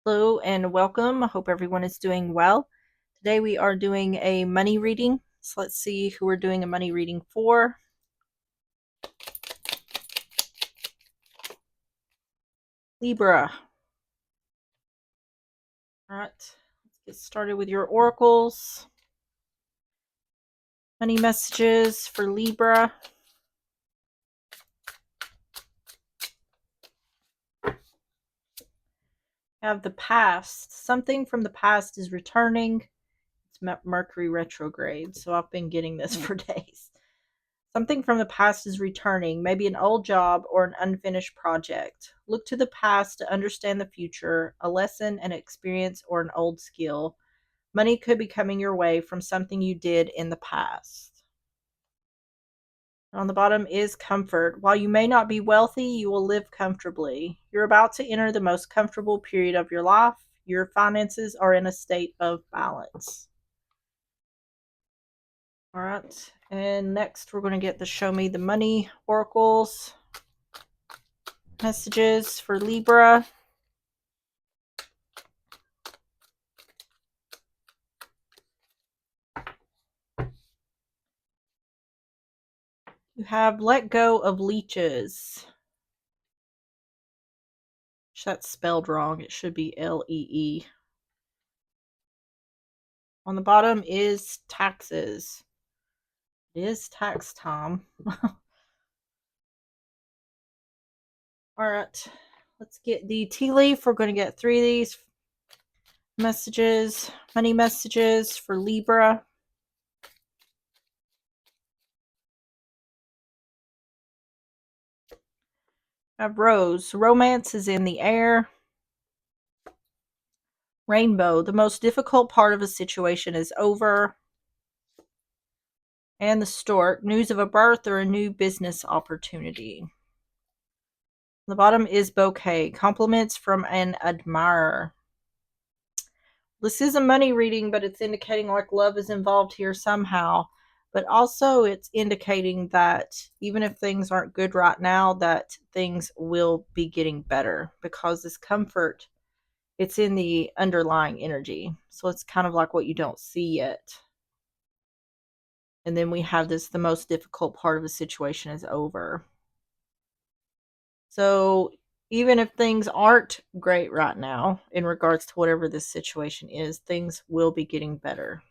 Hello and welcome. I hope everyone is doing well. Today we are doing a money reading. So let's see who we're doing a money reading for. Libra. All right, let's get started with your oracles. Money messages for Libra. Have the past. Something from the past is returning. It's Mercury retrograde, so I've been getting this for days. Something from the past is returning, maybe an old job or an unfinished project. Look to the past to understand the future, a lesson, an experience, or an old skill. Money could be coming your way from something you did in the past. On the bottom is comfort. While you may not be wealthy, you will live comfortably. You're about to enter the most comfortable period of your life. Your finances are in a state of balance. All right. And next, we're going to get the Show Me the Money oracles. Messages for Libra. You have Let Go of Leeches. That's spelled wrong. It should be Lee. On the bottom is taxes. It is tax time. All right. Let's get the tea leaf. We're going to get 3 of these messages, money messages for Libra. I have Rose. Romance is in the air. Rainbow. The most difficult part of a situation is over. And the Stork. News of a birth or a new business opportunity. The bottom is bouquet. Compliments from an admirer. This is a money reading, but it's indicating like love is involved here somehow. But also it's indicating that even if things aren't good right now, that things will be getting better because this comfort, it's in the underlying energy. So it's kind of like what you don't see yet. And then we have this, the most difficult part of the situation is over. So even if things aren't great right now in regards to whatever this situation is, things will be getting better.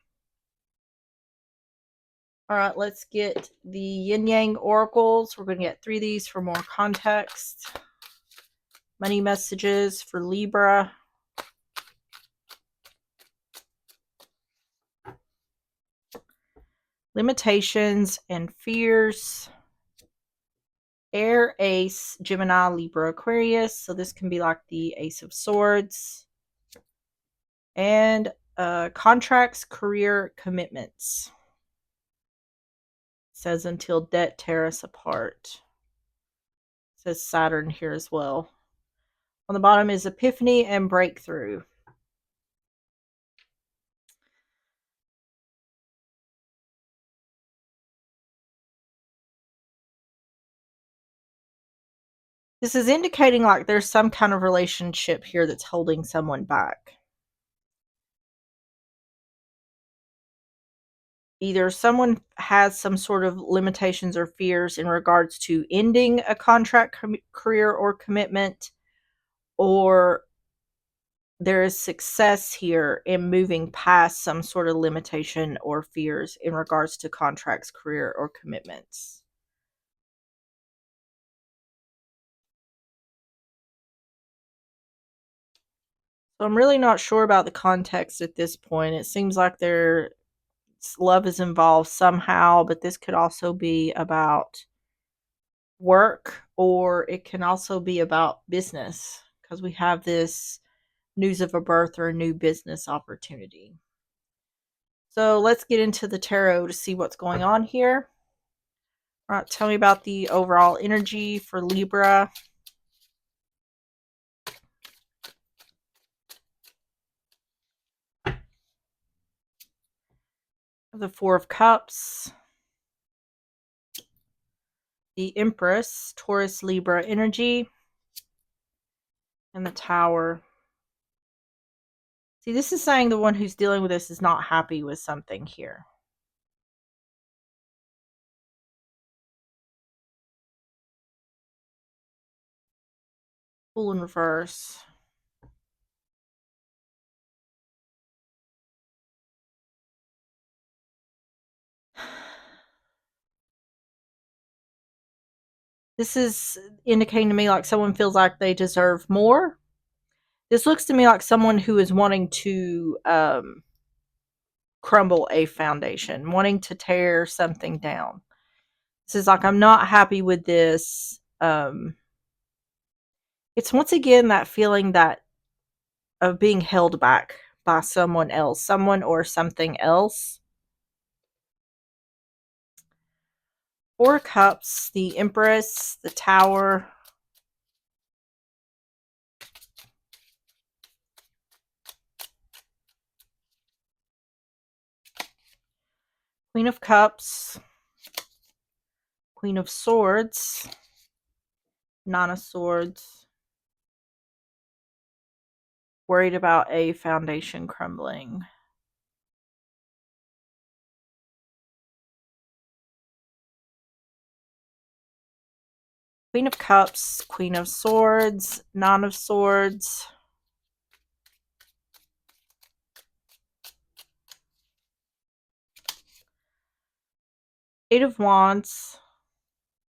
All right, let's get the yin yang oracles. We're going to get 3 of these for more context. Money messages for Libra. Limitations and fears. Air, Ace, Gemini, Libra, Aquarius. So this can be like the Ace of Swords. And contracts, career, commitments. It says until debt tear us apart. It says Saturn here as well. On the bottom is epiphany and breakthrough. This is indicating like there's some kind of relationship here that's holding someone back. Either someone has some sort of limitations or fears in regards to ending a contract, career, or commitment, or there is success here in moving past some sort of limitation or fears in regards to contracts, career, or commitments. So I'm really not sure about the context at this point. It seems like love is involved somehow, but this could also be about work, or it can also be about business because we have this news of a birth or a new business opportunity. So let's get into the tarot to see what's going on here. All right, tell me about the overall energy for Libra. The Four of Cups. The Empress, Taurus, Libra energy. And the Tower. See, this is saying the one who's dealing with this is not happy with something here. Fool in reverse. This is indicating to me like someone feels like they deserve more. This looks to me like someone who is wanting to crumble a foundation, wanting to tear something down. This is like, I'm not happy with this. It's once again that feeling that of being held back by someone else, someone or something else. Four of Cups, the Empress, the Tower. Queen of Cups, Queen of Swords, Nine of Swords. Worried about a foundation crumbling. Queen of Cups, Queen of Swords, Nine of Swords. Eight of Wands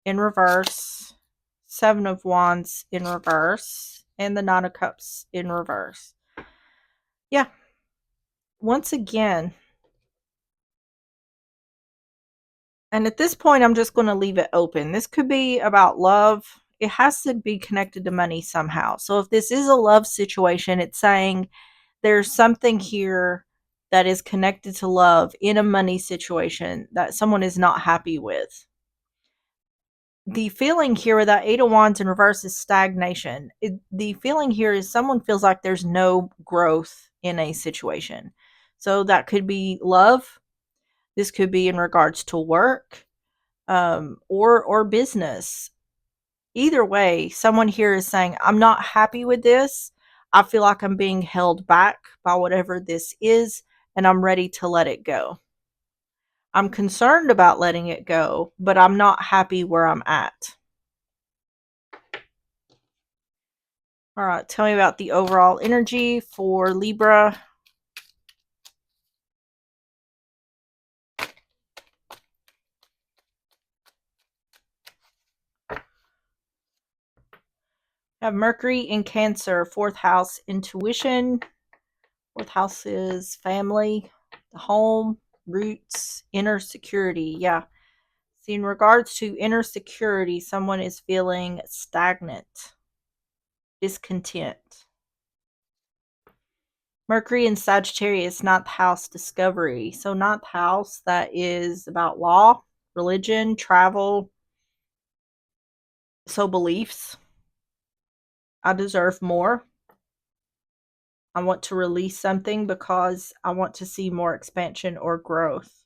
in reverse. Seven of Wands in reverse. And the Nine of Cups in reverse. Yeah. Once again, and at this point, I'm just going to leave it open. This could be about love. It has to be connected to money somehow. So if this is a love situation, it's saying there's something here that is connected to love in a money situation that someone is not happy with. The feeling here with that Eight of Wands in reverse is stagnation. The feeling here is someone feels like there's no growth in a situation. So that could be love. This could be in regards to work, or business. Either way, someone here is saying, I'm not happy with this. I feel like I'm being held back by whatever this is, and I'm ready to let it go. I'm concerned about letting it go, but I'm not happy where I'm at. All right, tell me about the overall energy for Libra. I have Mercury in Cancer, fourth house, intuition. Fourth house is family, the home, roots, inner security. Yeah. See, in regards to inner security, someone is feeling stagnant, discontent. Mercury in Sagittarius, ninth house, discovery. So ninth house, that is about law, religion, travel. So beliefs. I deserve more. I want to release something because I want to see more expansion or growth.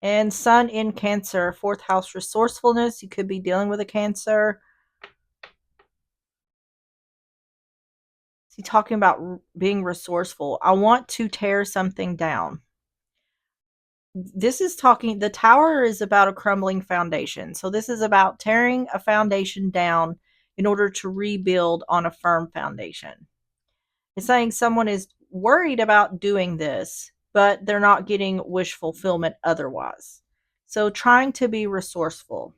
And Sun in Cancer, fourth house, resourcefulness. You could be dealing with a Cancer. See, talking about being resourceful. I want to tear something down. This is talking, the Tower is about a crumbling foundation. So this is about tearing a foundation down in order to rebuild on a firm foundation. It's saying someone is worried about doing this, but they're not getting wish fulfillment otherwise. So trying to be resourceful.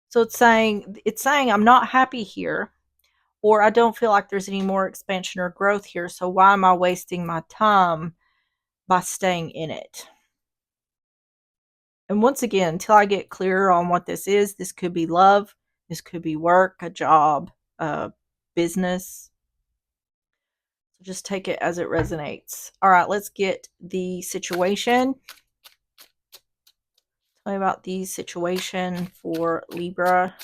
So it's saying I'm not happy here, or I don't feel like there's any more expansion or growth here. So why am I wasting my time by staying in it? And once again, until I get clearer on what this could be love, this could be work, a job, a business. So just take it as it resonates. All right, let's get the situation. Tell me about the situation for Libra.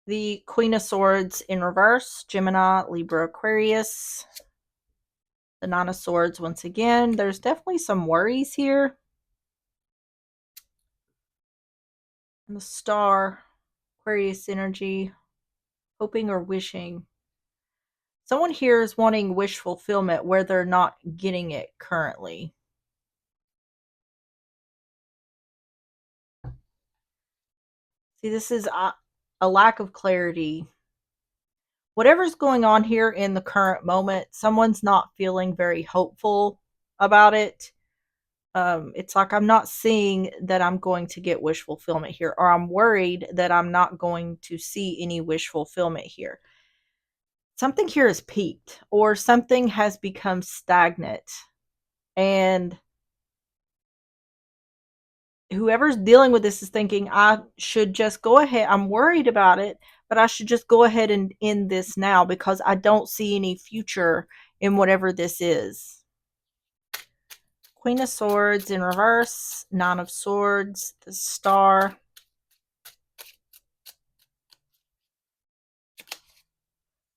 The Queen of Swords in reverse, Gemini, Libra, Aquarius. The Nine of Swords once again. There's definitely some worries here. And the Star, Aquarius energy, hoping or wishing. Someone here is wanting wish fulfillment where they're not getting it currently. See, this is a lack of clarity. Whatever's going on here in the current moment, someone's not feeling very hopeful about it. It's like I'm not seeing that I'm going to get wish fulfillment here, or I'm worried that I'm not going to see any wish fulfillment here. Something here is peaked, or something has become stagnant, and whoever's dealing with this is thinking, I should just go ahead. I'm worried about it, but I should just go ahead and end this now because I don't see any future in whatever this is. Queen of Swords in reverse, Nine of Swords, the Star,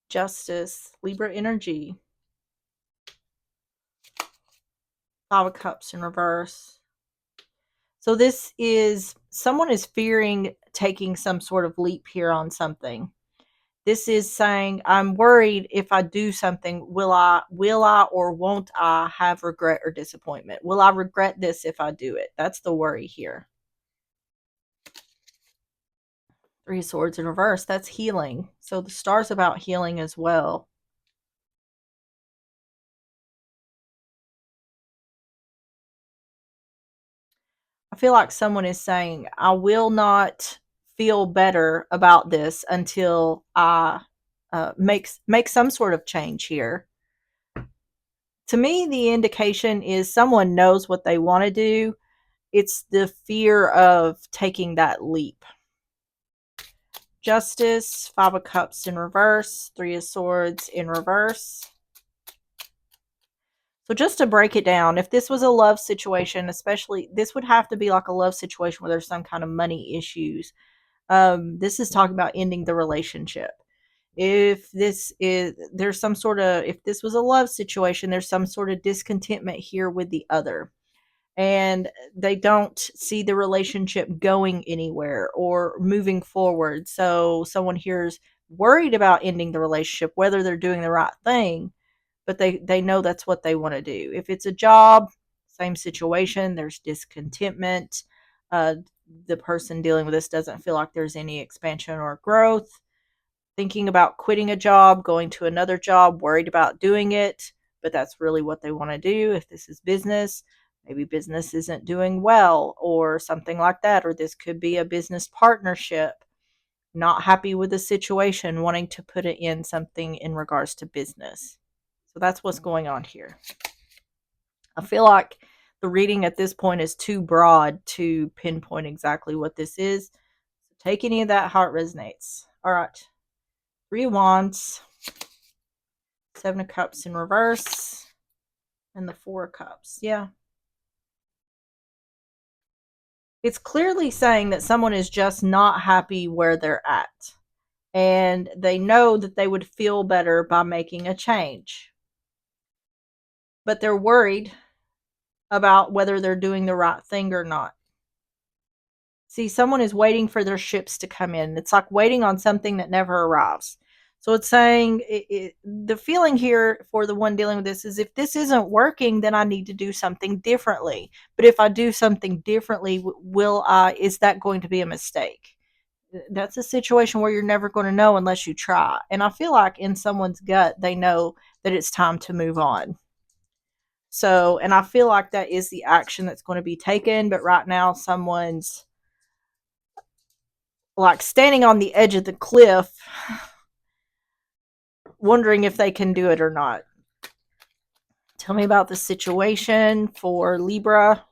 Justice, Libra energy, Five of Cups in reverse. So this is, someone is fearing taking some sort of leap here on something. This is saying, I'm worried if I do something, will I or won't I have regret or disappointment? Will I regret this if I do it? That's the worry here. Three of Swords in reverse, that's healing. So the Star's about healing as well. I feel like someone is saying, I will not feel better about this until I make some sort of change here. To me, the indication is someone knows what they want to do. It's the fear of taking that leap. Justice, Five of Cups in reverse, Three of Swords in reverse. So just to break it down, if this was a love situation, especially, this would have to be like a love situation where there's some kind of money issues. This is talking about ending the relationship. If this is, there's some sort of, if this was a love situation, there's some sort of discontentment here with the other. And they don't see the relationship going anywhere or moving forward. So someone here's worried about ending the relationship, whether they're doing the right thing, but they know that's what they want to do. If it's a job, same situation, there's discontentment. The person dealing with this doesn't feel like there's any expansion or growth. Thinking about quitting a job, going to another job, worried about doing it, but that's really what they want to do. If this is business, maybe business isn't doing well or something like that, or this could be a business partnership, not happy with the situation, wanting to put it in something in regards to business. So that's what's going on here. I feel like the reading at this point is too broad to pinpoint exactly what this is. So take any of that how it resonates. All right. Three of Wands, Seven of Cups in reverse, and the Four of Cups. Yeah. It's clearly saying that someone is just not happy where they're at. And they know that they would feel better by making a change. But they're worried about whether they're doing the right thing or not. See, someone is waiting for their ships to come in. It's like waiting on something that never arrives. So it's saying the feeling here for the one dealing with this is, if this isn't working, then I need to do something differently. But if I do something differently, is that going to be a mistake? That's a situation where you're never going to know unless you try. And I feel like in someone's gut, they know that it's time to move on. So, and I feel like that is the action that's going to be taken. But right now, someone's like standing on the edge of the cliff, wondering if they can do it or not. Tell me about the situation for Libra.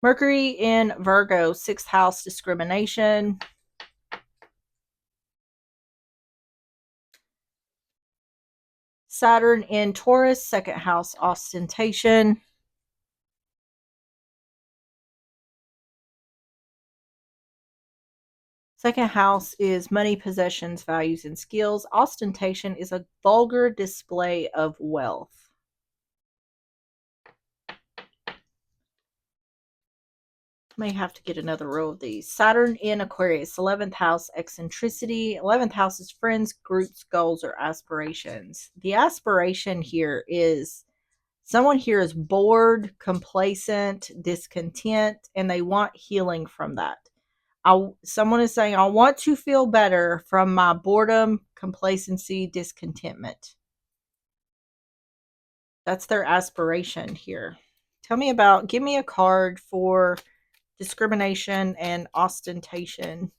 Mercury in Virgo, 6th house, discrimination. Saturn in Taurus, 2nd house, ostentation. Second house is money, possessions, values, and skills. Ostentation is a vulgar display of wealth. May have to get another row of these. Saturn in Aquarius, 11th house, eccentricity. 11th house is friends, groups, goals, or aspirations. The aspiration here is someone here is bored, complacent, discontent, and they want healing from that. Someone is saying, I want to feel better from my boredom, complacency, discontentment. That's their aspiration here. Give me a card for discrimination and ostentation.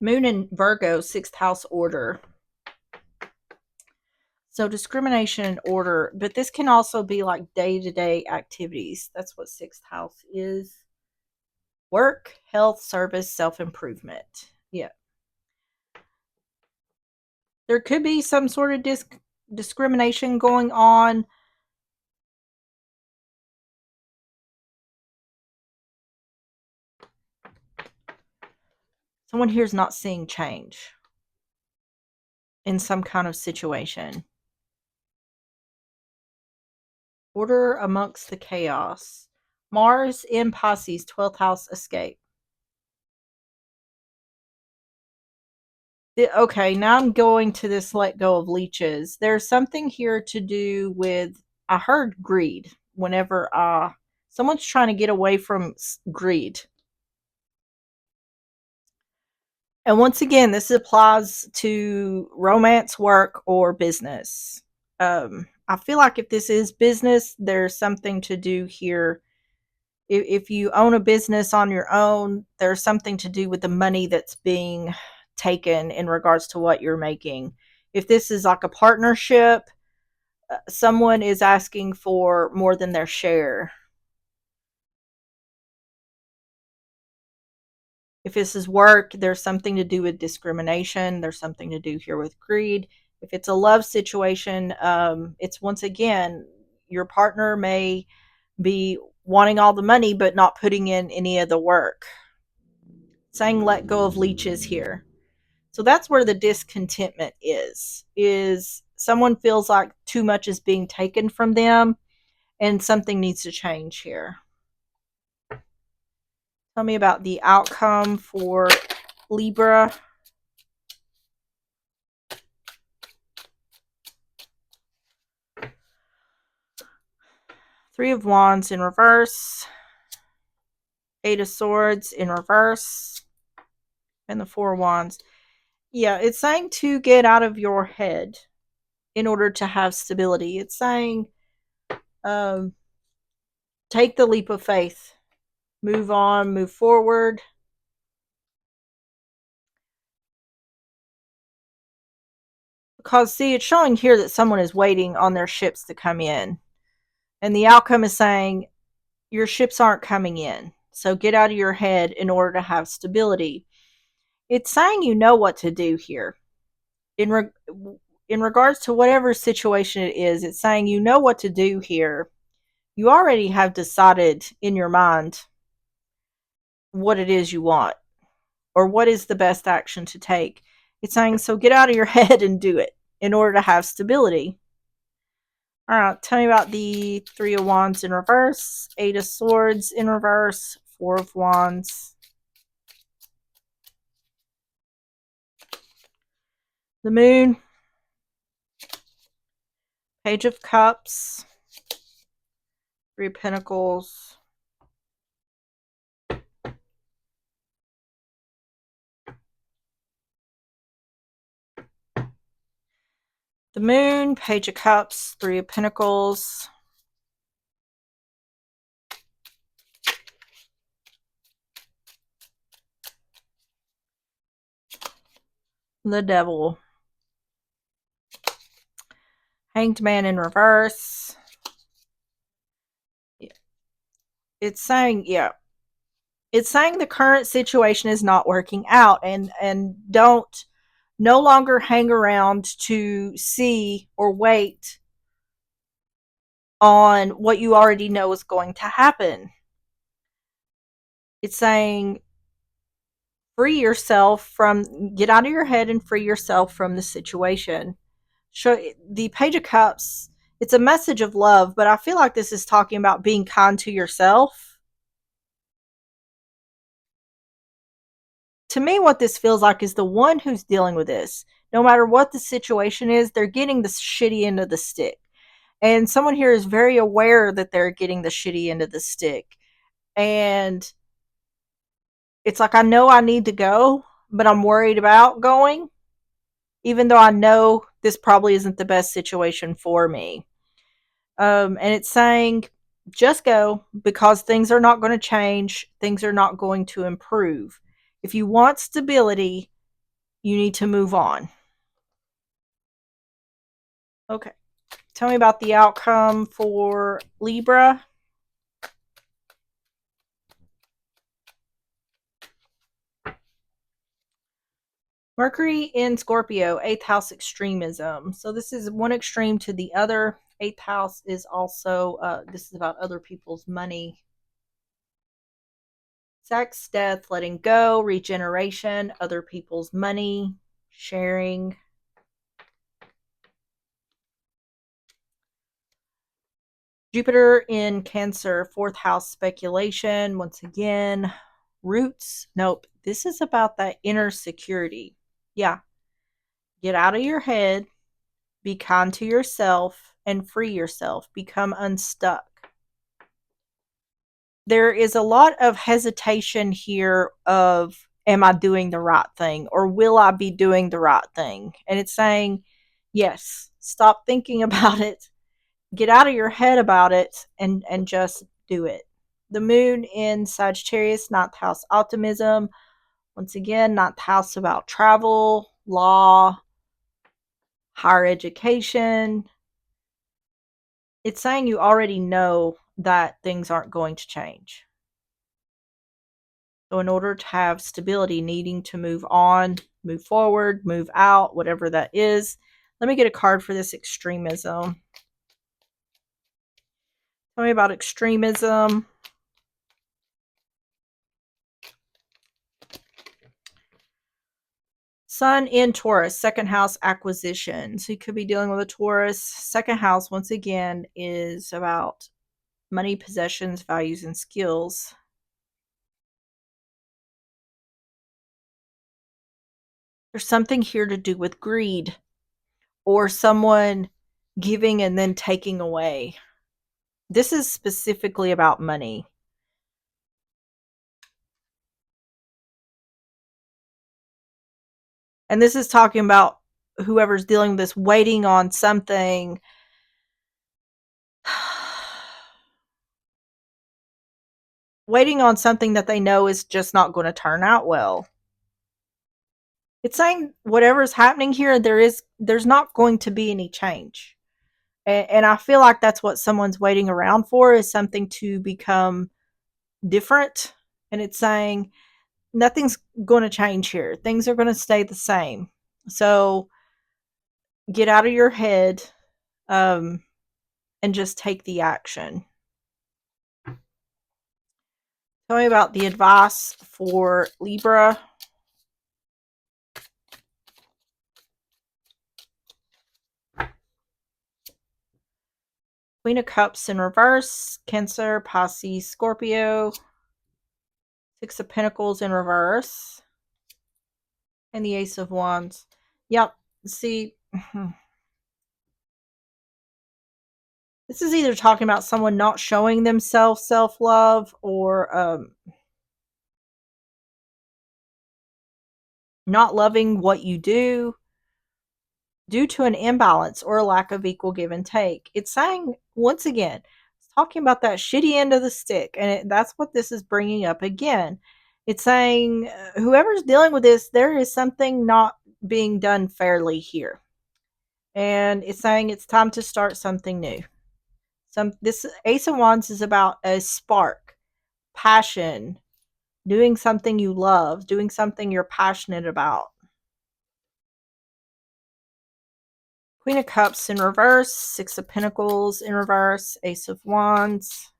Moon in Virgo, 6th house order. So discrimination and order, but this can also be like day-to-day activities. That's what 6th house is. Work, health, service, self-improvement. Yeah. There could be some sort of discrimination going on. Someone here is not seeing change in some kind of situation. Order amongst the chaos. Mars in Pisces, 12th house, escape. Okay, now I'm going to this let go of leeches. There's something here to do with, I heard greed. Whenever someone's trying to get away from greed. And once again, this applies to romance, work, or business. I feel like if this is business, there's something to do here. If you own a business on your own, there's something to do with the money that's being taken in regards to what you're making. If this is like a partnership, someone is asking for more than their share. If this is work, there's something to do with discrimination. There's something to do here with greed. If it's a love situation, it's once again, your partner may be wanting all the money but not putting in any of the work. Saying let go of leeches here. So that's where the discontentment is someone feels like too much is being taken from them and something needs to change here. Tell me about the outcome for Libra. Three of Wands in reverse. Eight of Swords in reverse. And the Four of Wands. Yeah, it's saying to get out of your head in order to have stability. It's saying take the leap of faith. Move on, move forward. Because, see, it's showing here that someone is waiting on their ships to come in. And the outcome is saying your ships aren't coming in. So get out of your head in order to have stability. It's saying you know what to do here. In regards to whatever situation it is, it's saying you know what to do here. You already have decided in your mind what it is you want or what is the best action to take. It's saying, so get out of your head and do it in order to have stability. All right, tell me about the Three of Wands in reverse, Eight of Swords in reverse, Four of Wands. The Moon, Page of Cups, Three of Pentacles, the Moon, Page of Cups, Three of Pentacles, the Devil, Hanged Man in reverse. It's saying, yeah, it's saying the current situation is not working out, and don't no longer hang around to see or wait on what you already know is going to happen. It's saying get out of your head and free yourself from the situation. Show the Page of Cups. It's a message of love, but I feel like this is talking about being kind to yourself. To me, what this feels like is the one who's dealing with this, no matter what the situation is, they're getting the shitty end of the stick. And someone here is very aware that they're getting the shitty end of the stick. And it's like, I know I need to go, but I'm worried about going, even though I know this probably isn't the best situation for me. And it's saying, just go, because things are not going to change. Things are not going to improve. If you want stability, you need to move on. Okay. Tell me about the outcome for Libra. Mercury in Scorpio, 8th house extremism. So this is one extreme to the other. 8th house is also, this is about other people's money. Sex, death, letting go, regeneration, other people's money, sharing. Jupiter in Cancer, 4th house speculation. Once again, roots. Nope. This is about that inner security. Yeah. Get out of your head, be kind to yourself, and free yourself. Become unstuck. There is a lot of hesitation here of, am I doing the right thing, or will I be doing the right thing? And it's saying, yes, stop thinking about it, get out of your head about it, and just do it. The moon in Sagittarius, 9th house optimism. Once again, 9th house about travel, law, higher education. It's saying you already know that things aren't going to change. So, in order to have stability, needing to move on, move forward, move out, whatever that is. Let me get a card for this extremism. Tell me about extremism. Sun in Taurus, 2nd house acquisition. So, you could be dealing with a Taurus. 2nd house, once again, is about money, possessions, values, and skills. There's something here to do with greed, or someone giving and then taking away. This is specifically about money. And this is talking about whoever's dealing with this waiting on something. Waiting on something that they know is just not going to turn out well. It's saying whatever's happening here, there's not going to be any change. And I feel like that's what someone's waiting around for, is something to become different. And it's saying nothing's going to change here. Things are going to stay the same. So get out of your head, and just take the action. Tell me about the advice for Libra. Queen of Cups in reverse, Cancer, Pisces, Scorpio. 6 of Pentacles in reverse. And the Ace of Wands. Yep. See, this is either talking about someone not showing themselves self-love, or not loving what you do due to an imbalance or a lack of equal give and take. It's saying, once again, it's talking about that shitty end of the stick. And that's what this is bringing up again. It's saying, whoever's dealing with this, there is something not being done fairly here. And it's saying it's time to start something new. This Ace of Wands is about a spark, passion, doing something you love, doing something you're passionate about. Queen of Cups in reverse, Six of Pentacles in reverse, Ace of Wands,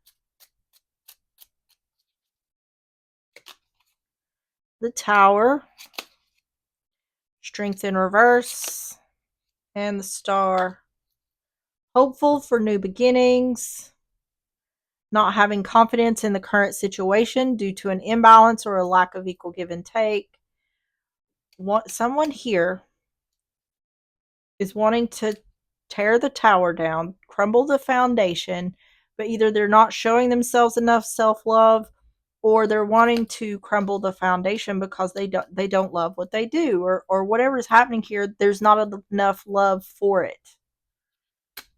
the Tower, Strength in reverse, and the Star. Hopeful for new beginnings, not having confidence in the current situation due to an imbalance or a lack of equal give and take. Someone here is wanting to tear the tower down, crumble the foundation, but either they're not showing themselves enough self-love, or they're wanting to crumble the foundation because they don't love what they do, or whatever is happening here, there's not enough love for it.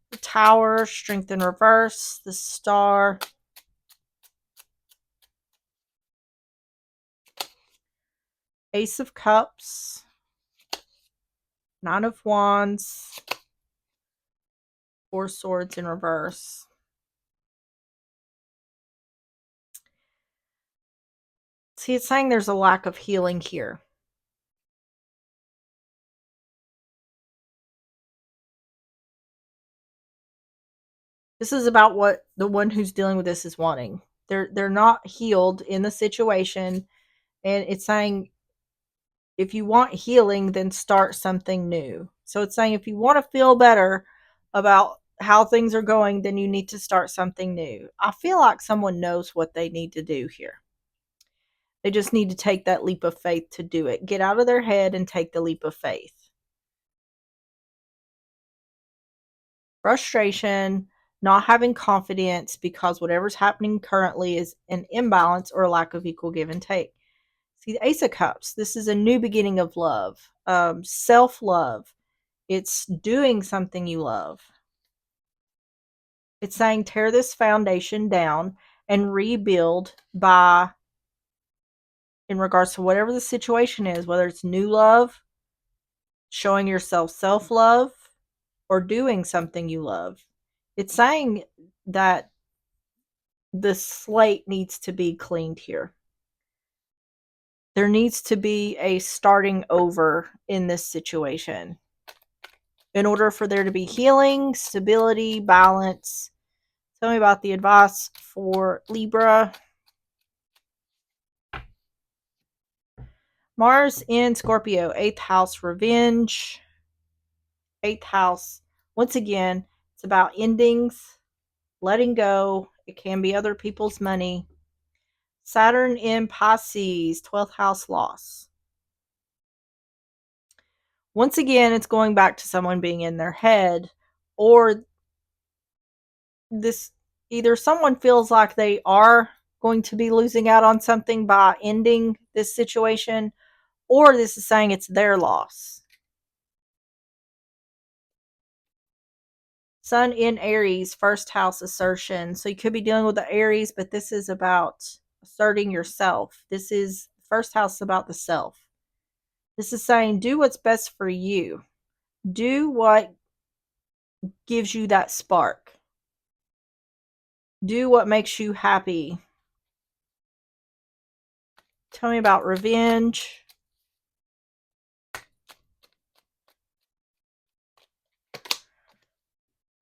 The Tower, Strength in reverse, the Star, Ace of Cups, Nine of Wands, Four Swords in reverse. See, it's saying there's a lack of healing here. This is about what the one who's dealing with this is wanting. They're not healed in the situation, and it's saying if you want healing, then start something new. So it's saying if you want to feel better about how things are going, then you need to start something new. I feel like someone knows what they need to do here. They just need to take that leap of faith to do it. Get out of their head and take the leap of faith. Frustration, not having confidence because whatever's happening currently is an imbalance or a lack of equal give and take. See, the Ace of Cups, this is a new beginning of love, self-love. It's doing something you love. It's saying tear this foundation down and rebuild by, in regards to whatever the situation is, whether it's new love, showing yourself self-love, or doing something you love. It's saying that the slate needs to be cleaned here. There needs to be a starting over in this situation. In order for there to be healing, stability, balance. Tell me about the advice for Libra. Mars in Scorpio, 8th house, revenge. 8th house, once again, it's about endings, letting go. It can be other people's money. Saturn in Pisces, 12th house, loss. Once again, it's going back to someone being in their head, or this, either someone feels like they are going to be losing out on something by ending this situation, or this is saying it's their loss. Sun in Aries, first house, assertion. So you could be dealing with the Aries, but this is about asserting yourself. This is first house about the self. This is saying do what's best for you. Do what gives you that spark. Do what makes you happy. Tell me about revenge.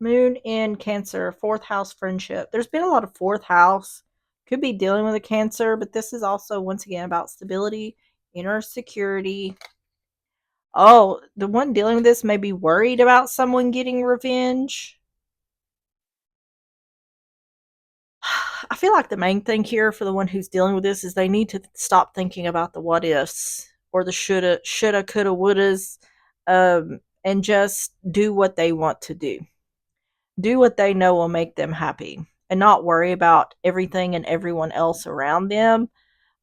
Moon in Cancer, 4th house, friendship. There's been a lot of 4th house. Could be dealing with a Cancer, but this is also, once again, about stability, inner security. Oh, the one dealing with this may be worried about someone getting revenge. I feel like the main thing here for the one who's dealing with this is they need to stop thinking about the what ifs or the shoulda, coulda, wouldas, and just do what they want to do. Do what they know will make them happy and not worry about everything and everyone else around them.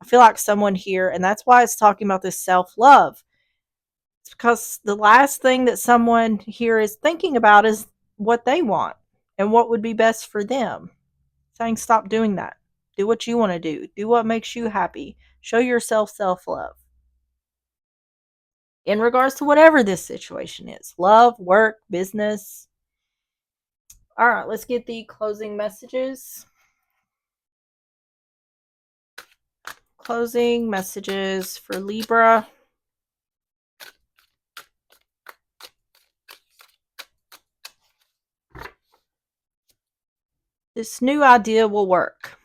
I feel like someone here, and that's why it's talking about this self-love. It's because the last thing that someone here is thinking about is what they want and what would be best for them. Saying stop doing that. Do what you want to do. Do what makes you happy. Show yourself self-love. In regards to whatever this situation is. Love, work, business. All right, let's get the closing messages. Closing messages for Libra. This new idea will work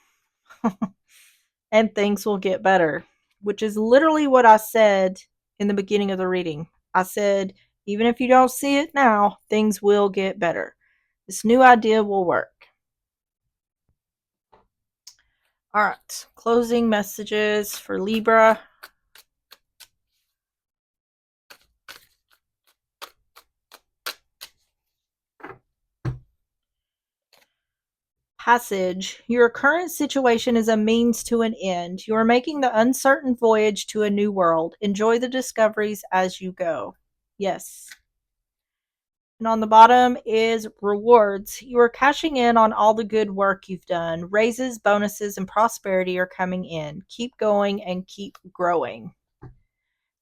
and things will get better, which is literally what I said in the beginning of the reading. I said, even if you don't see it now, things will get better. This new idea will work. All right, closing messages for Libra. Passage. Your current situation is a means to an end. You are making the uncertain voyage to a new world. Enjoy the discoveries as you go. Yes. And on the bottom is rewards. You are cashing in on all the good work you've done. Raises, bonuses, and prosperity are coming in. Keep going and keep growing.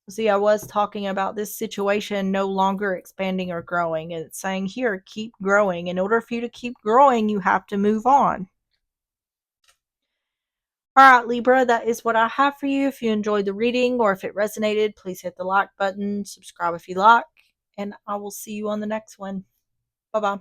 See, I was talking about this situation no longer expanding or growing. And it's saying here, keep growing. In order for you to keep growing, you have to move on. All right, Libra, that is what I have for you. If you enjoyed the reading or if it resonated, please hit the like button, subscribe if you like, and I will see you on the next one. Bye bye.